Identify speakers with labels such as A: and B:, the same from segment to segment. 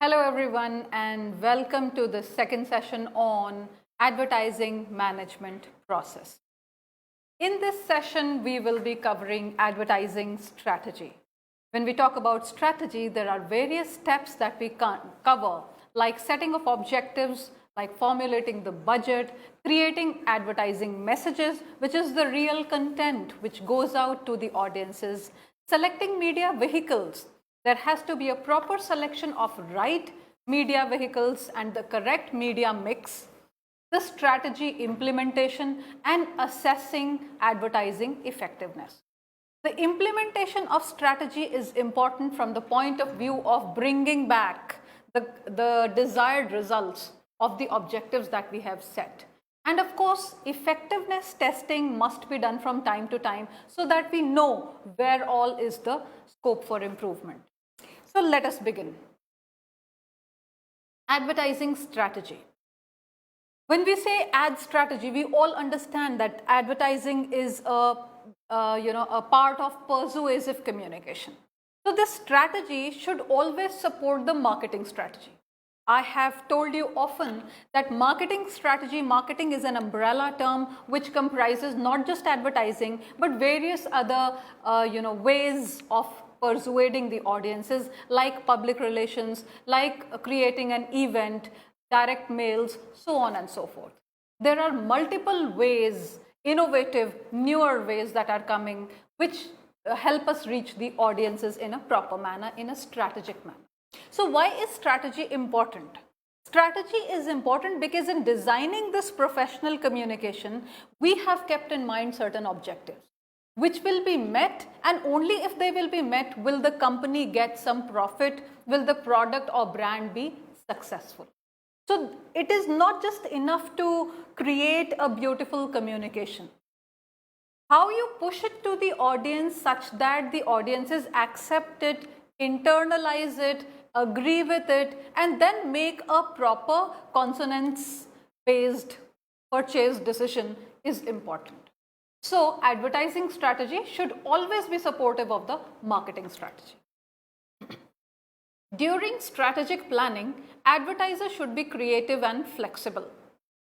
A: Hello everyone and welcome to the second session on advertising management process. In this session, we will be covering advertising strategy. When we talk about strategy, there are various steps that we cover, like setting of objectives, like formulating the budget, creating advertising messages, which is the real content which goes out to the audiences, selecting media vehicles. There has to be a proper selection of right media vehicles and the correct media mix, the strategy implementation, and assessing advertising effectiveness. The implementation of strategy is important from the point of view of bringing back the desired results of the objectives that we have set. And of course, effectiveness testing must be done from time to time so that we know where all is the scope for improvement. So let us begin. Advertising strategy. When we say ad strategy, we all understand that advertising is a part of persuasive communication. So this strategy should always support the marketing strategy. I have told you often that marketing is an umbrella term which comprises not just advertising but various other ways of persuading the audiences, like public relations, like creating an event, direct mails, so on and so forth. There are multiple ways, innovative, newer ways that are coming which help us reach the audiences in a proper manner, in a strategic manner. So why is strategy important? Strategy is important because in designing this professional communication, we have kept in mind certain objectives which will be met, and only if they will be met will the company get some profit, will the product or brand be successful. So it is not just enough to create a beautiful communication. How you push it to the audience such that the audiences accept it, internalize it, agree with it, and then make a proper consonance-based purchase decision is important. So advertising strategy should always be supportive of the marketing strategy. During strategic planning, advertisers should be creative and flexible.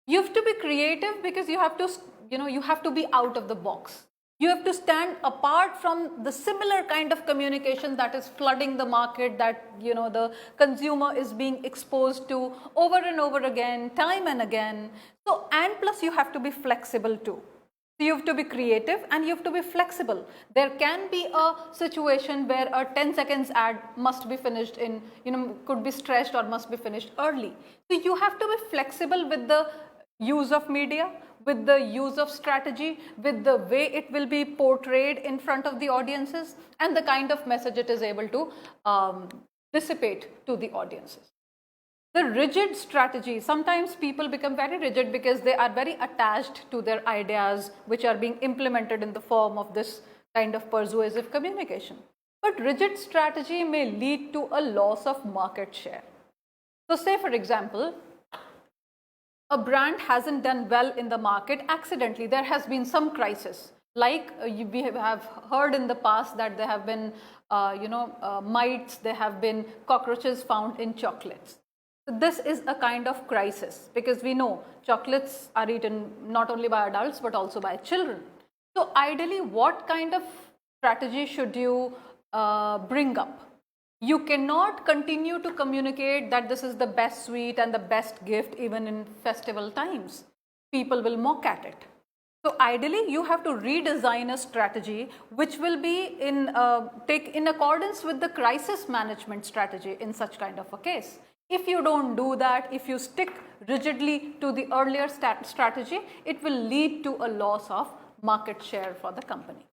A: You have to be creative because you have to be out of the box. You have to stand apart from the similar kind of communication that is flooding the market, that the consumer is being exposed to over and over again, time and again. So, and plus you have to be flexible too. So you have to be creative and you have to be flexible. There can be a situation where a 10 seconds ad must be finished in, could be stretched or must be finished early. So you have to be flexible with the use of media, with the use of strategy, with the way it will be portrayed in front of the audiences, and the kind of message it is able to dissipate to the audiences. The rigid strategy, sometimes people become very rigid because they are very attached to their ideas which are being implemented in the form of this kind of persuasive communication. But rigid strategy may lead to a loss of market share. So say for example, a brand hasn't done well in the market accidentally. There has been some crisis. Like we have heard in the past that there have been mites, there have been cockroaches found in chocolates. This is a kind of crisis because we know chocolates are eaten not only by adults but also by children. So ideally, what kind of strategy should you bring up? You cannot continue to communicate that this is the best sweet and the best gift even in festival times. People will mock at it. So ideally, you have to redesign a strategy which will be in accordance with the crisis management strategy in such kind of a case. If you don't do that, if you stick rigidly to the earlier strategy, it will lead to a loss of market share for the company.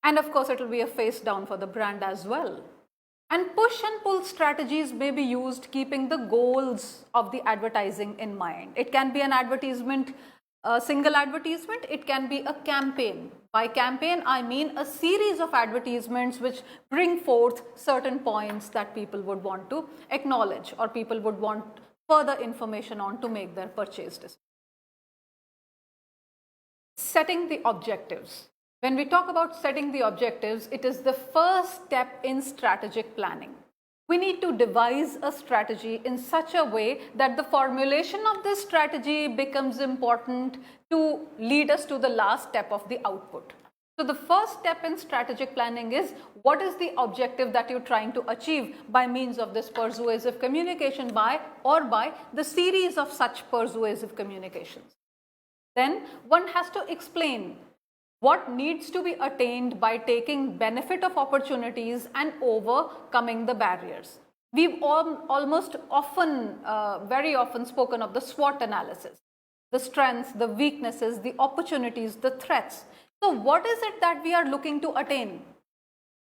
A: And of course, it will be a face down for the brand as well. And push and pull strategies may be used keeping the goals of the advertising in mind. It can be an advertisement, a single advertisement, it can be a campaign. By campaign, I mean a series of advertisements which bring forth certain points that people would want to acknowledge or people would want further information on to make their purchase decision. Setting the objectives. When we talk about setting the objectives, it is the first step in strategic planning. we need to devise a strategy in such a way that the formulation of this strategy becomes important to lead us to the last step of the output. So the first step in strategic planning is, what is the objective that you're trying to achieve by means of this persuasive communication, by the series of such persuasive communications. Then one has to explain what needs to be attained by taking benefit of opportunities and overcoming the barriers. We've almost often, very often spoken of the SWOT analysis, the strengths, the weaknesses, the opportunities, the threats. So what is it that we are looking to attain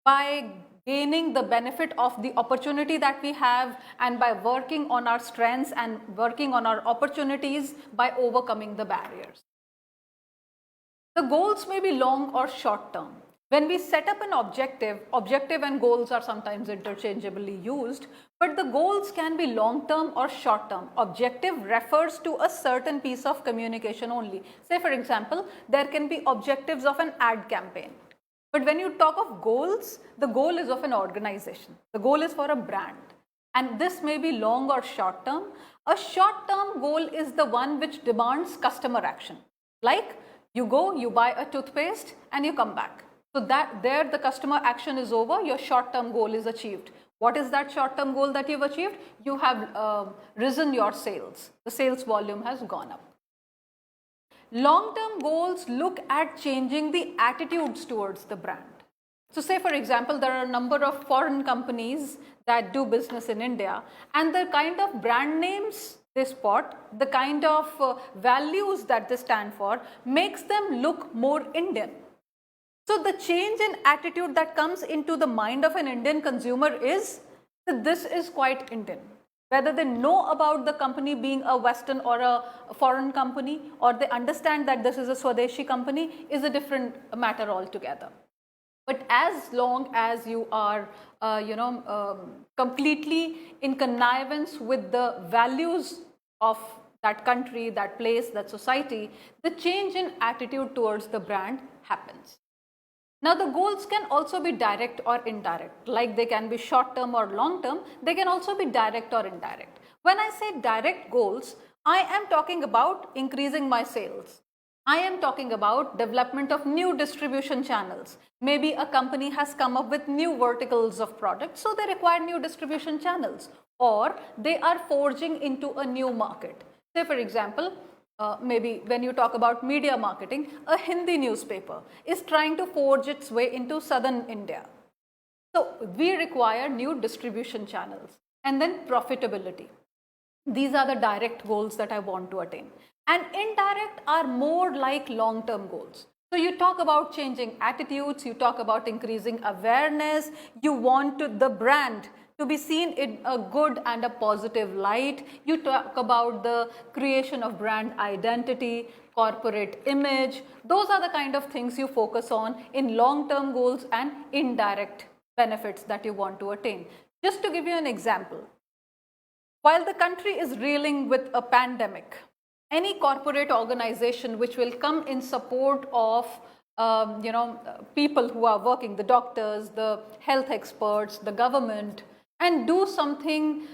A: by gaining the benefit of the opportunity that we have, and by working on our strengths and working on our opportunities by overcoming the barriers? The goals may be long or short term. When we set up an objective and goals are sometimes interchangeably used, but the goals can be long term or short term. Objective refers to a certain piece of communication only. Say for example, there can be objectives of an ad campaign. But when you talk of goals, the goal is of an organization. The goal is for a brand. And this may be long or short term. A short term goal is the one which demands customer action. Like, you go, you buy a toothpaste and you come back. So that there the customer action is over, your short-term goal is achieved. What is that short-term goal that you've achieved? You have risen your sales. The sales volume has gone up. Long-term goals look at changing the attitudes towards the brand. So say for example, there are a number of foreign companies that do business in India, and the kind of brand names they spot, the kind of values that they stand for, makes them look more Indian. So the change in attitude that comes into the mind of an Indian consumer is that this is quite Indian. Whether they know about the company being a Western or a foreign company, or they understand that this is a Swadeshi company, is a different matter altogether. But as long as you are, completely in connivance with the values of that country, that place, that society, the change in attitude towards the brand happens. Now the goals can also be direct or indirect, like they can be short term or long term, they can also be direct or indirect. When I say direct goals, I am talking about increasing my sales. I am talking about development of new distribution channels. Maybe a company has come up with new verticals of products, so they require new distribution channels, or they are forging into a new market. Say for example, maybe when you talk about media marketing, a Hindi newspaper is trying to forge its way into southern India. So we require new distribution channels. And then profitability. These are the direct goals that I want to attain. And indirect are more like long-term goals. So you talk about changing attitudes, you talk about increasing awareness, you want the brand to be seen in a good and a positive light. You talk about the creation of brand identity, corporate image. Those are the kind of things you focus on in long-term goals and indirect benefits that you want to attain. Just to give you an example, while the country is reeling with a pandemic, any corporate organization which will come in support of people who are working, the doctors, the health experts, the government, and do something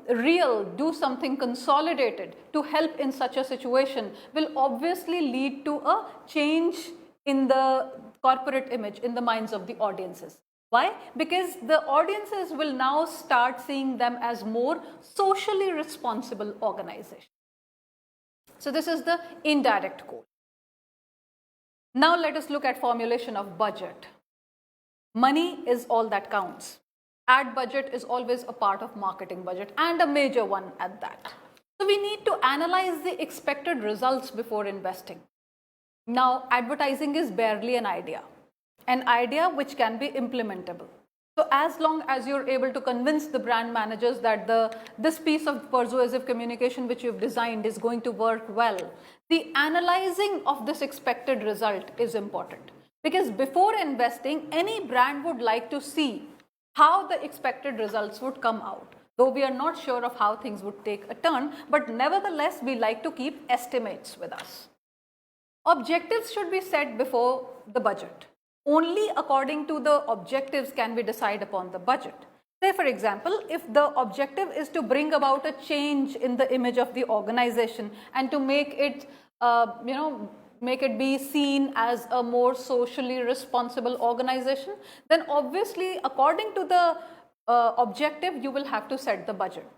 A: real, do something consolidated to help in such a situation, will obviously lead to a change in the corporate image in the minds of the audiences. Why? Because the audiences will now start seeing them as more socially responsible organizations. So this is the indirect goal. Now let us look at formulation of budget. Money is all that counts. Ad budget is always a part of marketing budget, and a major one at that. So we need to analyze the expected results before investing. Now advertising is barely an idea which can be implementable. So as long as you're able to convince the brand managers that this piece of persuasive communication which you've designed is going to work well, the analyzing of this expected result is important. Because before investing, any brand would like to see how the expected results would come out. Though we are not sure of how things would take a turn, but nevertheless we like to keep estimates with us. Objectives should be set before the budget. Only according to the objectives can we decide upon the budget. Say for example, if the objective is to bring about a change in the image of the organization and to make it, make it be seen as a more socially responsible organization, then obviously according to the objective, you will have to set the budget,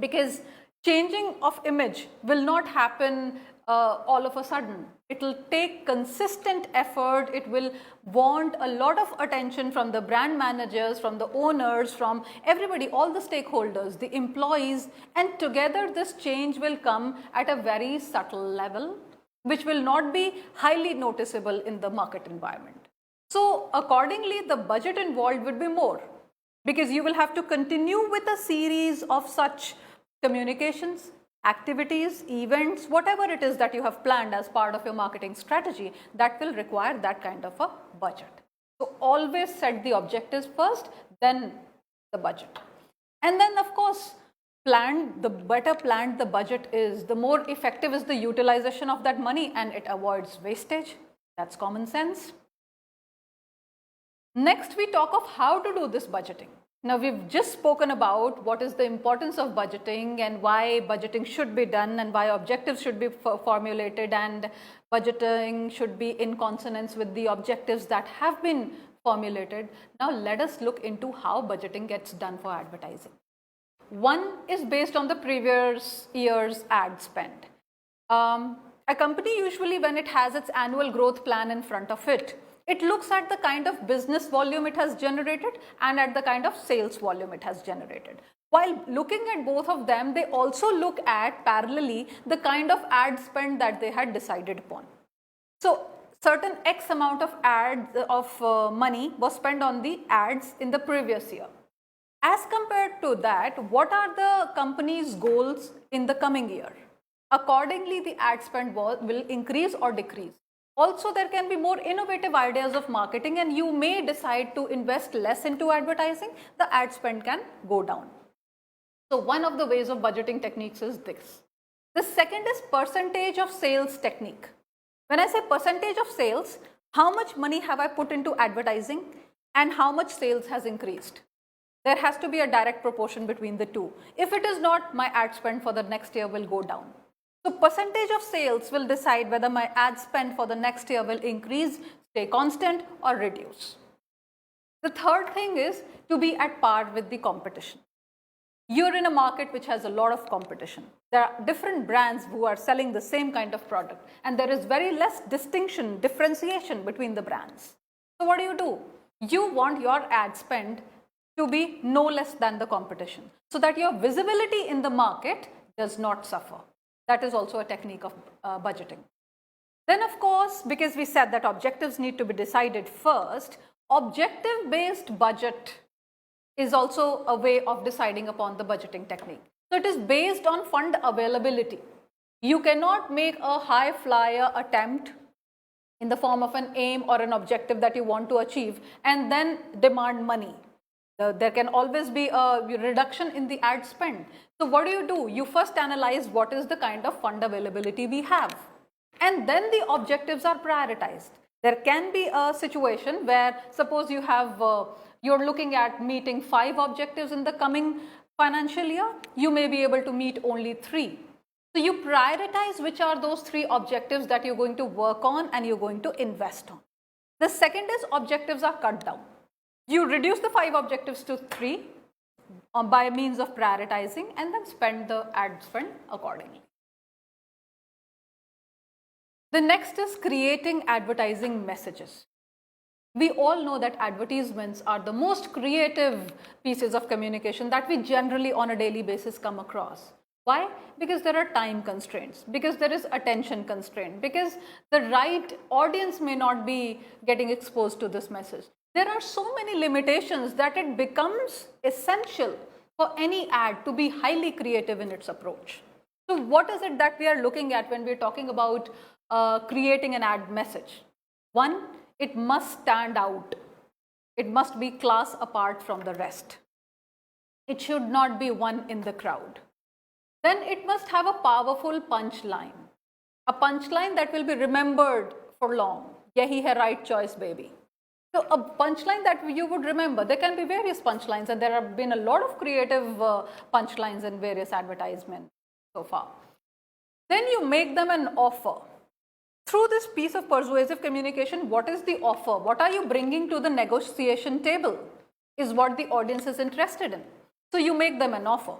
A: because changing of image will not happen all of a sudden. It will take consistent effort. It will want a lot of attention from the brand managers, from the owners, from everybody, all the stakeholders, the employees, and together this change will come at a very subtle level, which will not be highly noticeable in the market environment. So accordingly, the budget involved would be more, because you will have to continue with a series of such communications, activities, events, whatever it is that you have planned as part of your marketing strategy, that will require that kind of a budget. So always set the objectives first, then the budget. And then of course, the better planned the budget is, the more effective is the utilization of that money, and it avoids wastage. That's common sense. Next, we talk of how to do this budgeting. Now, we've just spoken about what is the importance of budgeting and why budgeting should be done and why objectives should be formulated, and budgeting should be in consonance with the objectives that have been formulated. Now, let us look into how budgeting gets done for advertising. One is based on the previous year's ad spend. A company usually, when it has its annual growth plan in front of it, it looks at the kind of business volume it has generated and at the kind of sales volume it has generated. While looking at both of them, they also look at parallelly the kind of ad spend that they had decided upon. So certain X amount of money was spent on the ads in the previous year. As compared to that, what are the company's goals in the coming year? Accordingly, the ad spend will increase or decrease. Also, there can be more innovative ideas of marketing, and you may decide to invest less into advertising. The ad spend can go down. So one of the ways of budgeting techniques is this. The second is percentage of sales technique. When I say percentage of sales, how much money have I put into advertising and how much sales has increased? There has to be a direct proportion between the two. If it is not, my ad spend for the next year will go down. So percentage of sales will decide whether my ad spend for the next year will increase, stay constant, or reduce. The third thing is to be at par with the competition. You're in a market which has a lot of competition. There are different brands who are selling the same kind of product, and there is very less differentiation between the brands. So what do? You want your ad spend to be no less than the competition, so that your visibility in the market does not suffer. That is also a technique of budgeting. Then of course, because we said that objectives need to be decided first, objective-based budget is also a way of deciding upon the budgeting technique. So it is based on fund availability. You cannot make a high flyer attempt in the form of an aim or an objective that you want to achieve and then demand money. There can always be a reduction in the ad spend. So what do? You first analyze what is the kind of fund availability we have, and then the objectives are prioritized. There can be a situation where suppose you have, you're looking at meeting 5 objectives in the coming financial year, you may be able to meet only 3. So you prioritize which are those 3 objectives that you're going to work on and you're going to invest on. The second is objectives are cut down. You reduce the 5 objectives to 3 by means of prioritizing, and then spend the ad spend accordingly. The next is creating advertising messages. We all know that advertisements are the most creative pieces of communication that we generally on a daily basis come across. Why? Because there are time constraints, because there is attention constraint, because the right audience may not be getting exposed to this message. There are so many limitations that it becomes essential for any ad to be highly creative in its approach. So what is it that we are looking at when we're talking about creating an ad message? One, it must stand out. It must be class apart from the rest. It should not be one in the crowd. Then it must have a powerful punchline. A punchline that will be remembered for long. Yahi hai right choice, baby. So a punchline that you would remember, there can be various punchlines, and there have been a lot of creative punchlines in various advertisements so far. Then you make them an offer. Through this piece of persuasive communication, what is the offer? What are you bringing to the negotiation table is what the audience is interested in. So you make them an offer.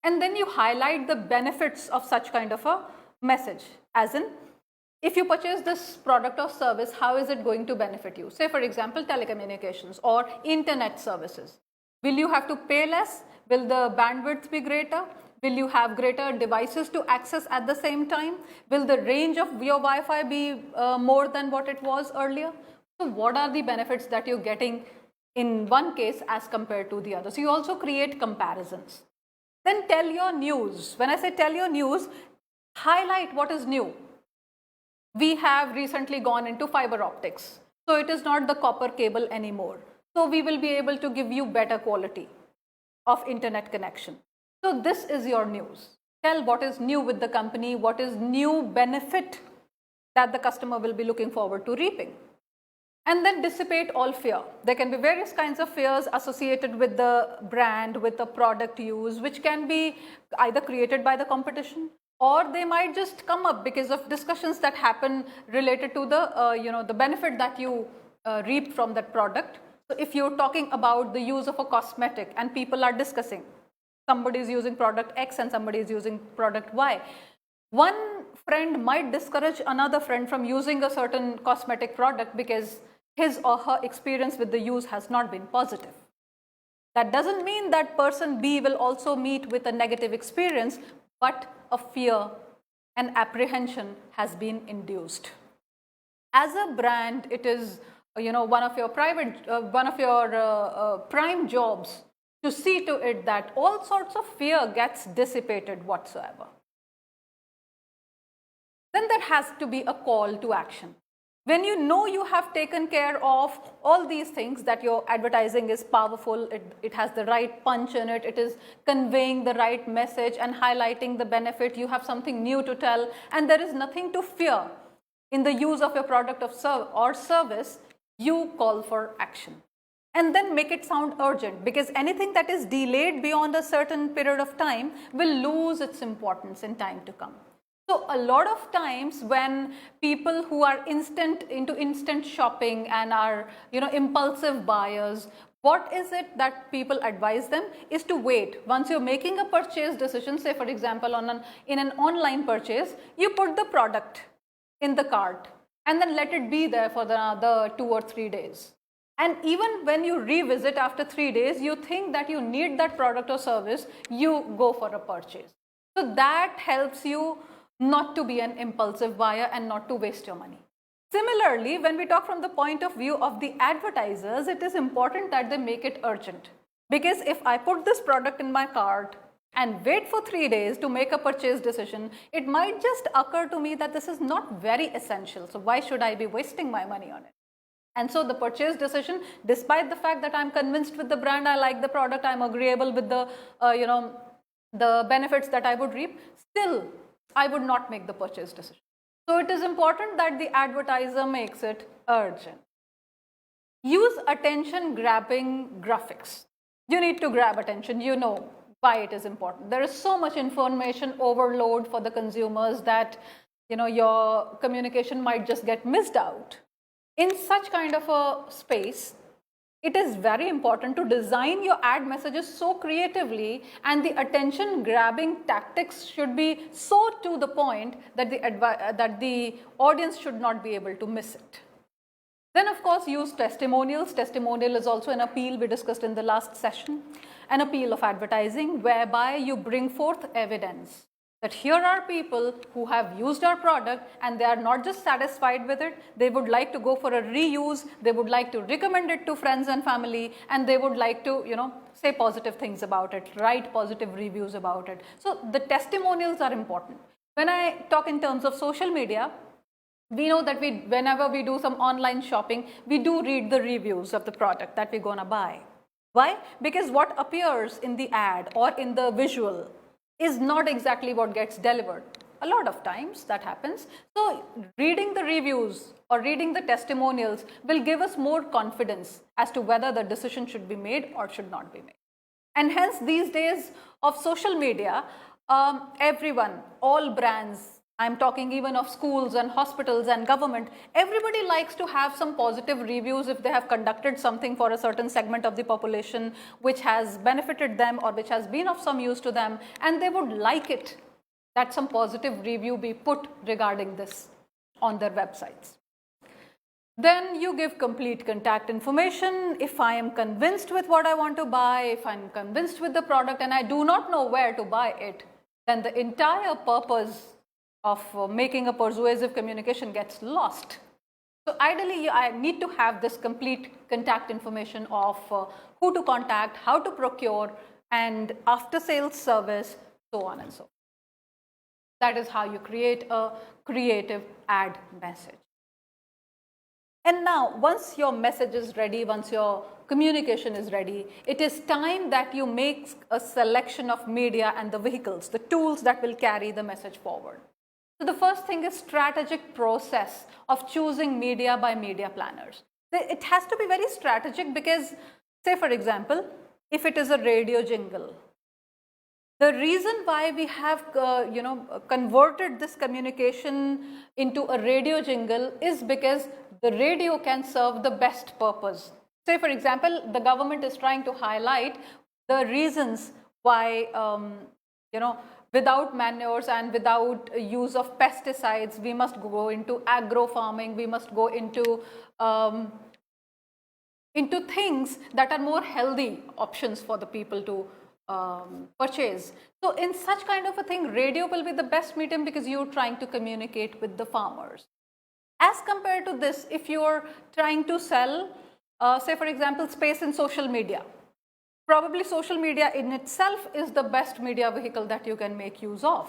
A: And then you highlight the benefits of such kind of a message, as in, if you purchase this product or service, how is it going to benefit you? Say, for example, telecommunications or internet services. Will you have to pay less? Will the bandwidth be greater? Will you have greater devices to access at the same time? Will the range of your Wi-Fi be more than what it was earlier? So what are the benefits that you're getting in one case as compared to the other? So you also create comparisons. Then tell your news. When I say tell your news, highlight what is new. We have recently gone into fiber optics. So it is not the copper cable anymore. So we will be able to give you better quality of internet connection. So this is your news. Tell what is new with the company, what is new benefit that the customer will be looking forward to reaping. And then dissipate all fear. There can be various kinds of fears associated with the brand, with the product use, which can be either created by the competition, or they might just come up because of discussions that happen related to the the benefit that you reap from that product. So if you're talking about the use of a cosmetic and people are discussing, somebody is using product X and somebody is using product Y, one friend might discourage another friend from using a certain cosmetic product because his or her experience with the use has not been positive. That doesn't mean that person B will also meet with a negative experience, but a fear and apprehension has been induced. As a brand, it is one of your prime jobs to see to it that all sorts of fear gets dissipated whatsoever. Then there has to be a call to action. When you know you have taken care of all these things, that your advertising is powerful, it has the right punch in it, it is conveying the right message and highlighting the benefit, you have something new to tell, and there is nothing to fear in the use of your product or service, you call for action. And then make it sound urgent, because anything that is delayed beyond a certain period of time will lose its importance in time to come. So a lot of times when people who are into instant shopping and are impulsive buyers, what is it that people advise them is to wait. Once you're making a purchase decision, say for example in an online purchase, you put the product in the cart and then let it be there for another 2 or 3 days. And even when you revisit after 3 days, you think that you need that product or service, you go for a purchase. So that helps you not to be an impulsive buyer and not to waste your money. Similarly, when we talk from the point of view of the advertisers, it is important that they make it urgent. Because if I put this product in my cart and wait for 3 days to make a purchase decision, it might just occur to me that this is not very essential. So why should I be wasting my money on it? And so the purchase decision, despite the fact that I'm convinced with the brand, I like the product, I'm agreeable with the, the benefits that I would reap, still I would not make the purchase decision. So it is important that the advertiser makes it urgent. Use attention grabbing graphics. You need to grab attention, you know why it is important. There is so much information overload for the consumers that your communication might just get missed out. In such kind of a space, it is very important to design your ad messages so creatively, and the attention grabbing tactics should be so to the point that the audience should not be able to miss it. Then of course use testimonials. Testimonial is also an appeal we discussed in the last session, an appeal of advertising whereby you bring forth evidence that here are people who have used our product and they are not just satisfied with it, they would like to go for a reuse, they would like to recommend it to friends and family, and they would like to say positive things about it, write positive reviews about it. So the testimonials are important. When I talk in terms of social media, we know that whenever we do some online shopping, we do read the reviews of the product that we're going to buy. Why? Because what appears in the ad or in the visual is not exactly what gets delivered. a lot of times that happens. So reading the reviews or reading the testimonials will give us more confidence as to whether the decision should be made or should not be made. And hence these days of social media, everyone, all brands, I'm talking even of schools and hospitals and government, everybody likes to have some positive reviews if they have conducted something for a certain segment of the population which has benefited them or which has been of some use to them, and they would like it that some positive review be put regarding this on their websites. Then you give complete contact information. If I am convinced with what I want to buy, if I'm convinced with the product and I do not know where to buy it, then the entire purpose of making a persuasive communication gets lost. So ideally, I need to have this complete contact information of who to contact, how to procure, and after sales service, so on and so forth. That is how you create a creative ad message. And now, once your message is ready, once your communication is ready, it is time that you make a selection of media and the vehicles, the tools that will carry the message forward. So the first thing is strategic process of choosing media by media planners. It has to be very strategic because, say for example, if it is a radio jingle, the reason why we have converted this communication into a radio jingle is because the radio can serve the best purpose. Say for example, the government is trying to highlight the reasons why without manures and without use of pesticides, we must go into agro farming, we must go into things that are more healthy options for the people to purchase. So in such kind of a thing, radio will be the best medium because you're trying to communicate with the farmers. As compared to this, if you're trying to sell, say for example, space in social media, probably social media in itself is the best media vehicle that you can make use of.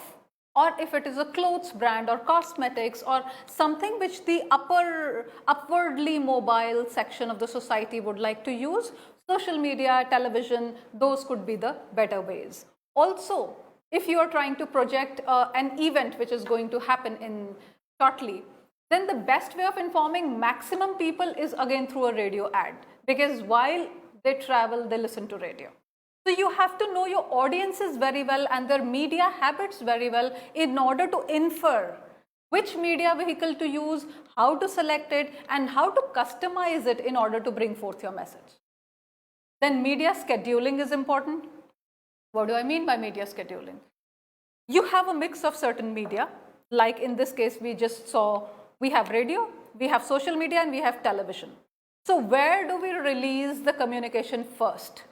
A: Or if it is a clothes brand or cosmetics or something which the upwardly mobile section of the society would like to use, social media, television, those could be the better ways. Also, if you are trying to project an event which is going to happen in shortly, then the best way of informing maximum people is again through a radio ad, because while they travel, they listen to radio. So you have to know your audiences very well and their media habits very well in order to infer which media vehicle to use, how to select it, and how to customize it in order to bring forth your message. Then media scheduling is important. What do I mean by media scheduling? You have a mix of certain media, like in this case we just saw, we have radio, we have social media, and we have television. So where do we release the communication first?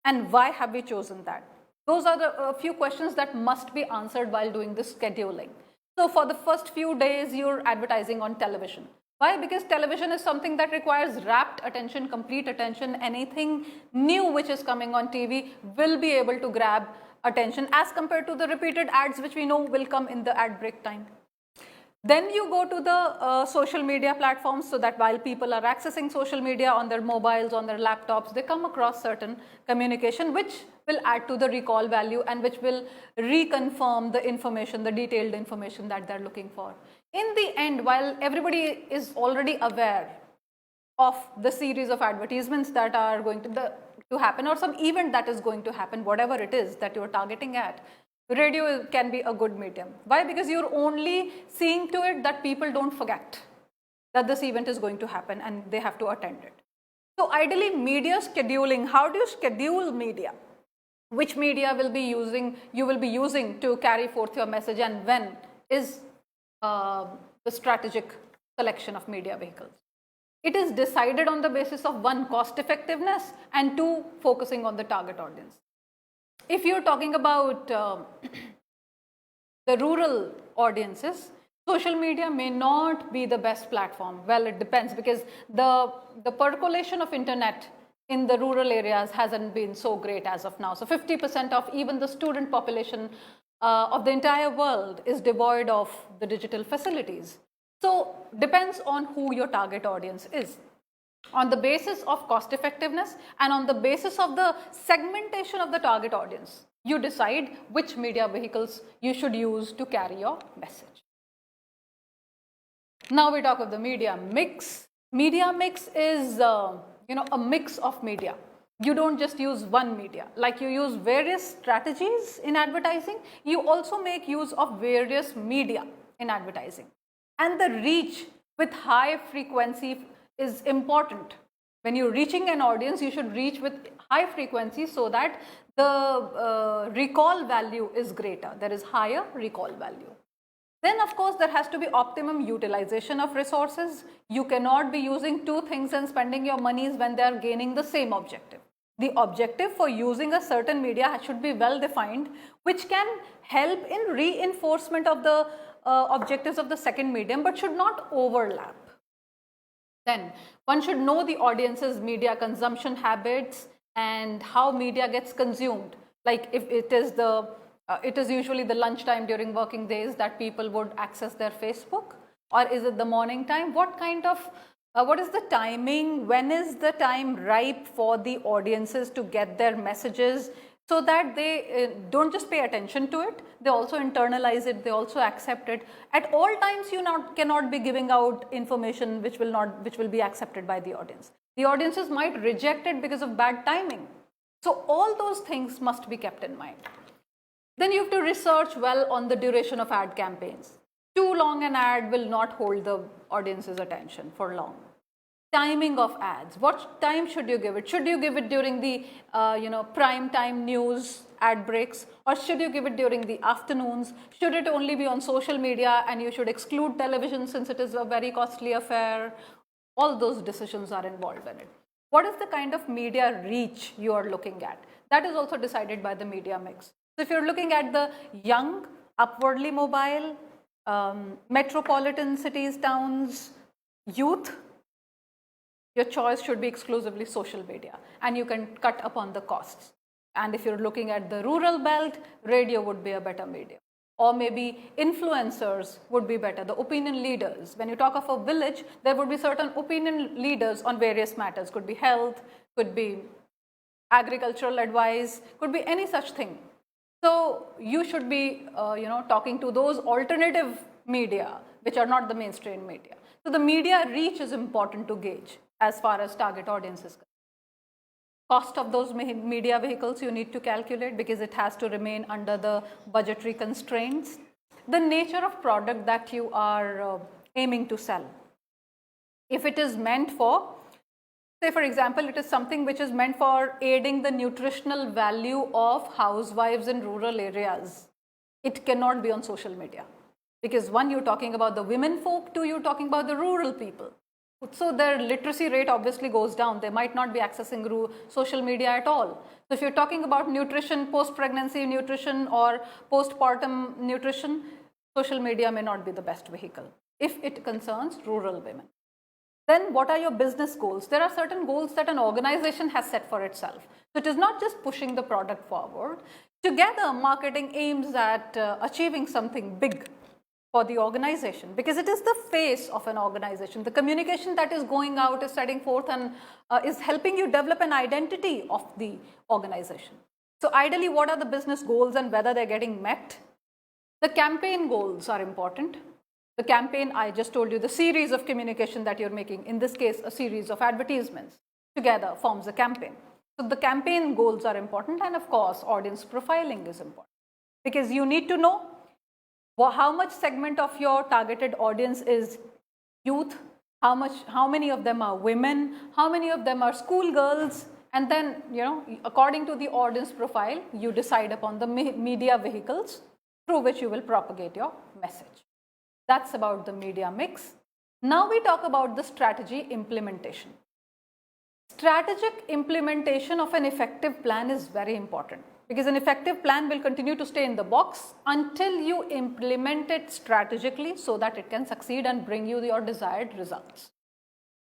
A: And why have we chosen that? Those are the few questions that must be answered while doing this scheduling. So for the first few days, you're advertising on television. Why? Because television is something that requires rapt attention, complete attention. Anything new which is coming on TV will be able to grab attention as compared to the repeated ads which we know will come in the ad break time. Then you go to the social media platforms, so that while people are accessing social media on their mobiles, on their laptops, they come across certain communication which will add to the recall value and which will reconfirm the information, the detailed information that they're looking for. In the end, while everybody is already aware of the series of advertisements that are going to happen, or some event that is going to happen, whatever it is that you're targeting at, radio can be a good medium. Why? Because you're only seeing to it that people don't forget that this event is going to happen and they have to attend it. So ideally, media scheduling, how do you schedule media? Which media you will be using to carry forth your message, and when is the strategic selection of media vehicles? It is decided on the basis of one, cost effectiveness, and two, focusing on the target audience. If you're talking about the rural audiences, social media may not be the best platform. Well, it depends, because the percolation of internet in the rural areas hasn't been so great as of now. So 50% of even the student population of the entire world is devoid of the digital facilities. So depends on who your target audience is. On the basis of cost effectiveness and on the basis of the segmentation of the target audience, You decide which media vehicles you should use to carry your message. Now we talk of the media mix. Media mix is a mix of media. You don't just use one media. Like you use various strategies in advertising, you also make use of various media in advertising. And the reach with high frequency is important. When you're reaching an audience, you should reach with high frequency so that the recall value is greater. There is higher recall value. Then of course there has to be optimum utilization of resources. You cannot be using two things and spending your monies when they are gaining the same objective. The objective for using a certain media should be well defined, which can help in reinforcement of the objectives of the second medium, but should not overlap. Then one should know the audience's media consumption habits and how media gets consumed. Like if it is usually the lunchtime during working days that people would access their Facebook, or is it the morning time? What is the timing? When is the time ripe for the audiences to get their messages, so that they don't just pay attention to it, they also internalize it, they also accept it. At all times you cannot be giving out information which will be accepted by the audience. The audiences might reject it because of bad timing. So all those things must be kept in mind. Then you have to research well on the duration of ad campaigns. Too long an ad will not hold the audience's attention for long. Timing of ads. What time should you give it? Should you give it during the prime time news ad breaks, or should you give it during the afternoons? Should it only be on social media and you should exclude television since it is a very costly affair? All those decisions are involved in it. What is the kind of media reach you are looking at? That is also decided by the media mix. So if you're looking at the young, upwardly mobile, metropolitan cities, towns, youth, your choice should be exclusively social media, and you can cut upon the costs. And if you're looking at the rural belt, radio would be a better medium. Or maybe influencers would be better, the opinion leaders. When you talk of a village, there would be certain opinion leaders on various matters. Could be health, could be agricultural advice, could be any such thing. So you should be talking to those alternative media which are not the mainstream media. So the media reach is important to gauge as far as target audience is concerned. Cost of those media vehicles you need to calculate because it has to remain under the budgetary constraints. The nature of product that you are aiming to sell. If it is meant for, say for example, it is something which is meant for aiding the nutritional value of housewives in rural areas, it cannot be on social media. Because one, you're talking about the women folk, two, you're talking about the rural people. So their literacy rate obviously goes down. They might not be accessing social media at all. So if you're talking about nutrition, post-pregnancy nutrition or postpartum nutrition, social media may not be the best vehicle if it concerns rural women. Then what are your business goals? There are certain goals that an organization has set for itself. So it is not just pushing the product forward. Together, marketing aims at achieving something big for the organization, because it is the face of an organization. The communication that is going out is setting forth and is helping you develop an identity of the organization. So ideally, what are the business goals and whether they're getting met? The campaign goals are important. The campaign, I just told you, the series of communication that you're making, in this case, a series of advertisements together forms a campaign. So the campaign goals are important, and of course, audience profiling is important, because you need to know how much segment of your targeted audience is youth, how many of them are women, how many of them are schoolgirls, and then, according to the audience profile, you decide upon the media vehicles through which you will propagate your message. That's about the media mix. Now we talk about the strategy implementation. Strategic implementation of an effective plan is very important, because an effective plan will continue to stay in the box until you implement it strategically so that it can succeed and bring you your desired results.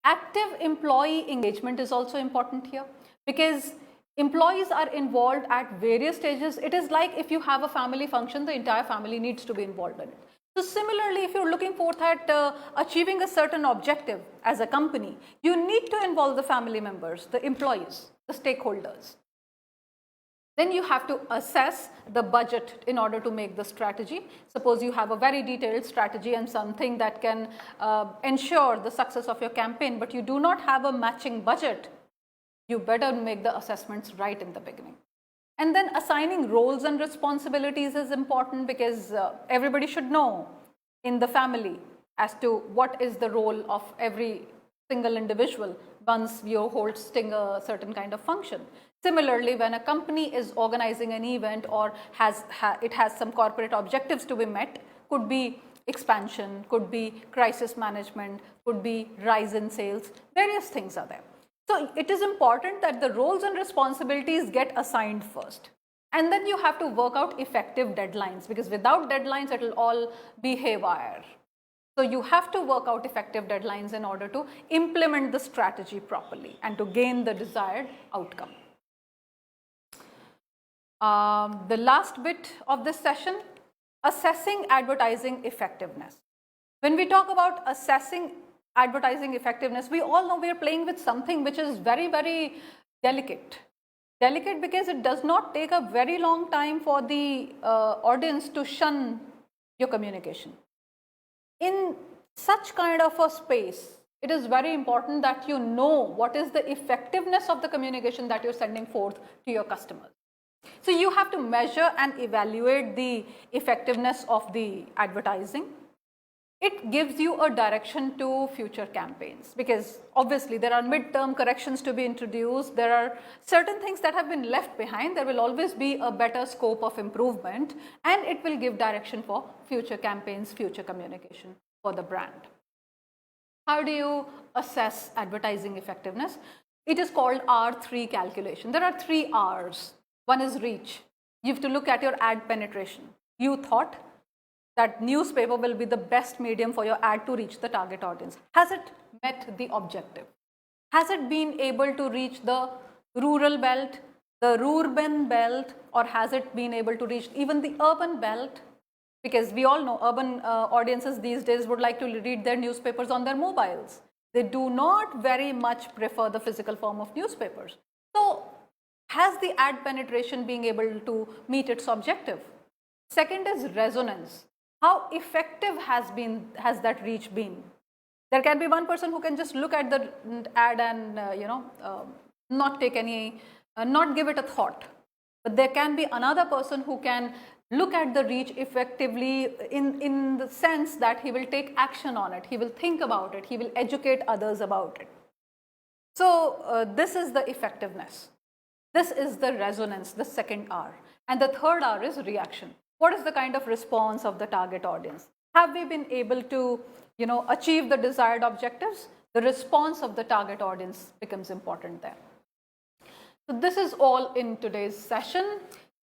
A: Active employee engagement is also important here, because employees are involved at various stages. It is like if you have a family function, the entire family needs to be involved in it. So similarly, if you're looking forth at achieving a certain objective as a company, you need to involve the family members, the employees, the stakeholders. Then you have to assess the budget in order to make the strategy. Suppose you have a very detailed strategy and something that can ensure the success of your campaign, but you do not have a matching budget, you better make the assessments right in the beginning. And then assigning roles and responsibilities is important, because everybody should know in the family as to what is the role of every single individual once you hold a certain kind of function. Similarly, when a company is organizing an event or it has some corporate objectives to be met, could be expansion, could be crisis management, could be rise in sales, various things are there. So it is important that the roles and responsibilities get assigned first. And then you have to work out effective deadlines, because without deadlines it will all be haywire. So you have to work out effective deadlines in order to implement the strategy properly and to gain the desired outcome. The last bit of this session, assessing advertising effectiveness. When we talk about assessing advertising effectiveness, we all know we are playing with something which is very, very delicate. Delicate because it does not take a very long time for the audience to shun your communication. In such kind of a space, it is very important that you know what is the effectiveness of the communication that you're sending forth to your customers. So you have to measure and evaluate the effectiveness of the advertising. It gives you a direction to future campaigns, because obviously there are midterm corrections to be introduced. There are certain things that have been left behind. There will always be a better scope of improvement, and it will give direction for future campaigns, future communication for the brand. How do you assess advertising effectiveness? It is called R3 calculation. There are 3 R's. One is reach. You have to look at your ad penetration. You thought that newspaper will be the best medium for your ad to reach the target audience. Has it met the objective? Has it been able to reach the rural belt, the rurban belt, or has it been able to reach even the urban belt? Because we all know urban audiences these days would like to read their newspapers on their mobiles. They do not very much prefer the physical form of newspapers. So, has the ad penetration being able to meet its objective? Second is resonance. How effective has that reach been? There can be one person who can just look at the ad and not take any, not give it a thought. But there can be another person who can look at the reach effectively in the sense that he will take action on it, he will think about it, he will educate others about it. So this is the effectiveness. This is the resonance, the second R. And the third R is reaction. What is the kind of response of the target audience? Have we been able to, achieve the desired objectives? The response of the target audience becomes important there. So this is all in today's session.